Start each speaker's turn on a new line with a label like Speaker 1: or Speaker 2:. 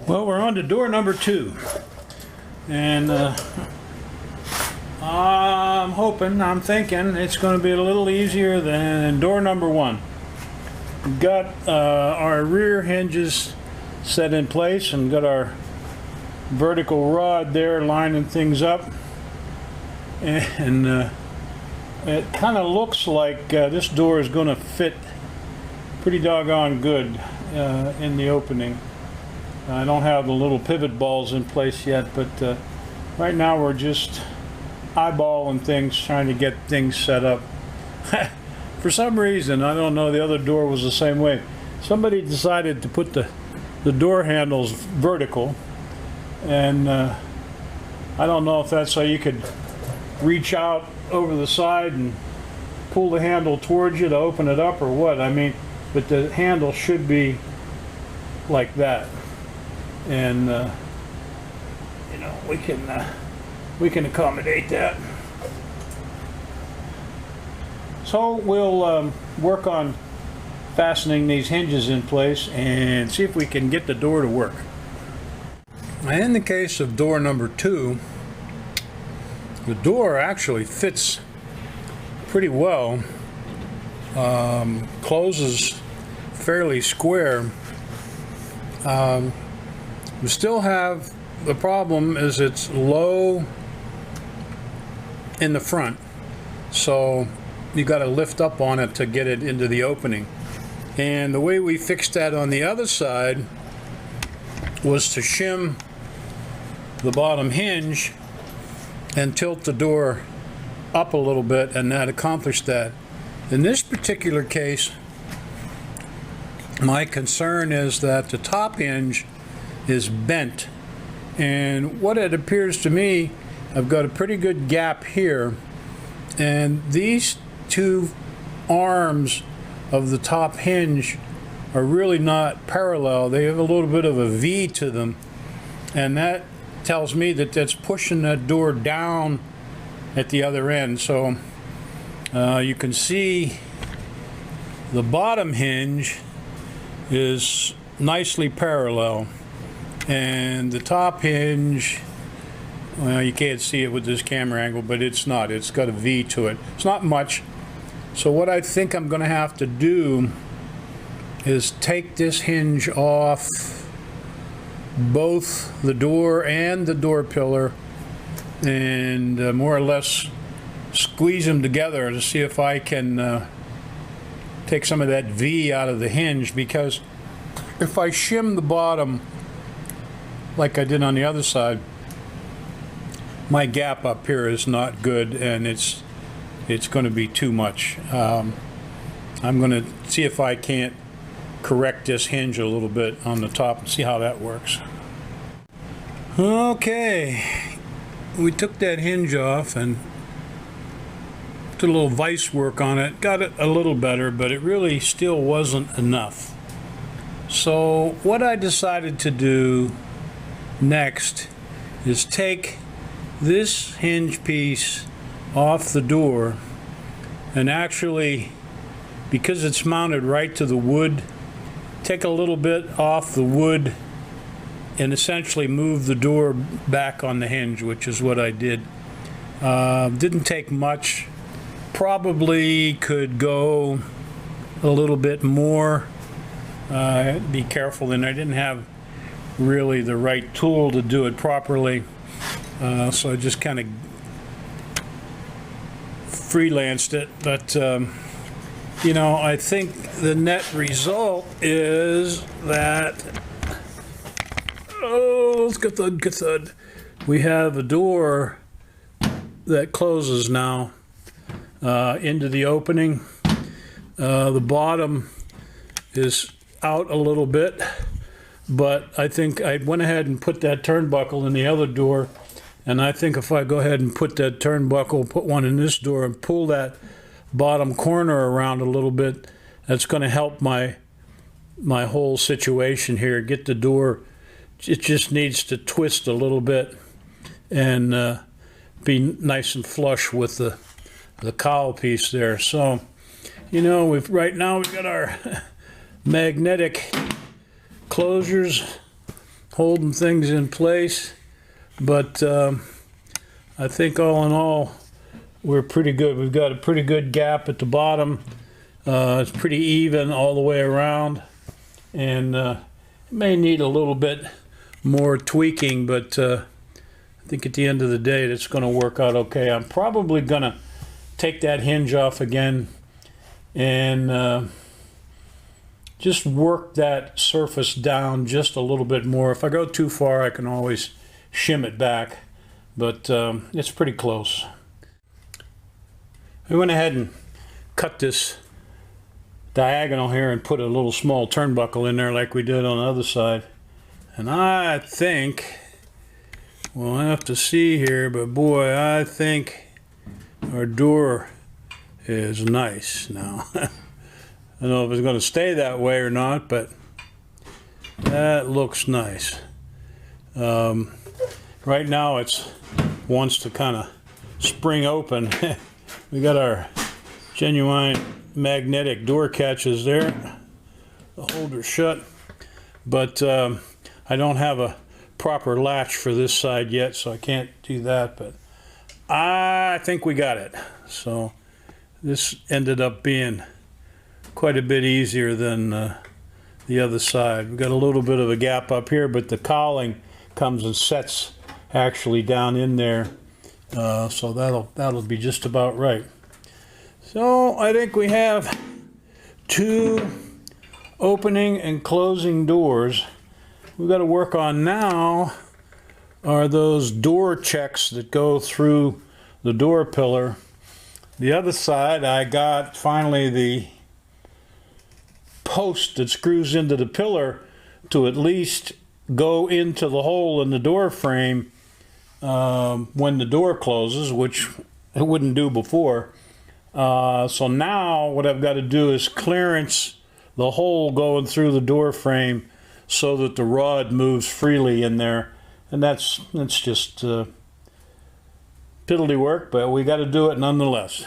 Speaker 1: Well, we're on to door number 2, and I'm thinking it's going to be a little easier than door number 1. We've got our rear hinges set in place and got our vertical rod there lining things up, and it kind of looks like this door is going to fit pretty doggone good in the opening. I don't have the little pivot balls in place yet, but right now we're just eyeballing things, trying to get things set up. For some reason, I don't know, the other door was the same way. Somebody decided to put the door handles vertical, and I don't know if that's so you could reach out over the side and pull the handle towards you to open it up or what. I mean, but the handle should be like that. And you know, we can accommodate that. So we'll work on fastening these hinges in place and see if we can get the door to work. In the case of door number 2, the door actually fits pretty well, closes fairly square. We still have the problem is it's low in the front, so you got to lift up on it to get it into the opening. And the way we fixed that on the other side was to shim the bottom hinge and tilt the door up a little bit, and that accomplished that. In this particular case, my concern is that the top hinge is bent, and what it appears to me, I've got a pretty good gap here, and these two arms of the top hinge are really not parallel. They have a little bit of a V to them, and that tells me that that's pushing that door down at the other end. So you can see the bottom hinge is nicely parallel, and the top hinge, well, you can't see it with this camera angle, but it's not. It's got a V to it. It's not much. So what I think I'm going to have to do is take this hinge off both the door and the door pillar and more or less squeeze them together to see if I can take some of that V out of the hinge, because if I shim the bottom like I did on the other side, my gap up here is not good, and it's going to be too much. I'm going to see if I can't correct this hinge a little bit on the top and see how that works. Okay, we took that hinge off and did a little vise work on it, got it a little better, but it really still wasn't enough. So what I decided to do next is take this hinge piece off the door, and actually, because it's mounted right to the wood, take a little bit off the wood and essentially move the door back on the hinge, which is what I did. Didn't take much. Probably could go a little bit more. Be careful, and I didn't have really the right tool to do it properly, so I just kind of freelanced it. But you know, I think the net result is that, oh, good thud. We have a door that closes now into the opening. The bottom is out a little bit, but I think I went ahead and put that turnbuckle in the other door, and I think if I go ahead and put that turnbuckle, put one in this door, and pull that bottom corner around a little bit, that's going to help my whole situation here. Get the door, it just needs to twist a little bit and be nice and flush with the cowl piece there. So, you know, right now we've got our magnetic closures holding things in place. But I think all in all, we're pretty good. We've got a pretty good gap at the bottom. It's pretty even all the way around, and it may need a little bit more tweaking, but I think at the end of the day it's going to work out okay. I'm probably going to take that hinge off again and just work that surface down just a little bit more. If I go too far, I can always shim it back, but it's pretty close. I went ahead and cut this diagonal here and put a little small turnbuckle in there like we did on the other side. And I think, we'll have to see here, but boy, I think our door is nice now. I don't know if it's going to stay that way or not, but that looks nice. Right now it wants to kind of spring open. We got our genuine magnetic door catches there, the holder shut, but I don't have a proper latch for this side yet, so I can't do that, but I think we got it. So this ended up being quite a bit easier than the other side. We've got a little bit of a gap up here, but the cowling comes and sets actually down in there, so that'll be just about right. So I think we have 2 opening and closing doors. We've got to work on now are those door checks that go through the door pillar. The other side, I got finally the post that screws into the pillar to at least go into the hole in the door frame when the door closes, which it wouldn't do before. So now what I've got to do is clearance the hole going through the door frame so that the rod moves freely in there, and that's just piddly work, but we got to do it nonetheless.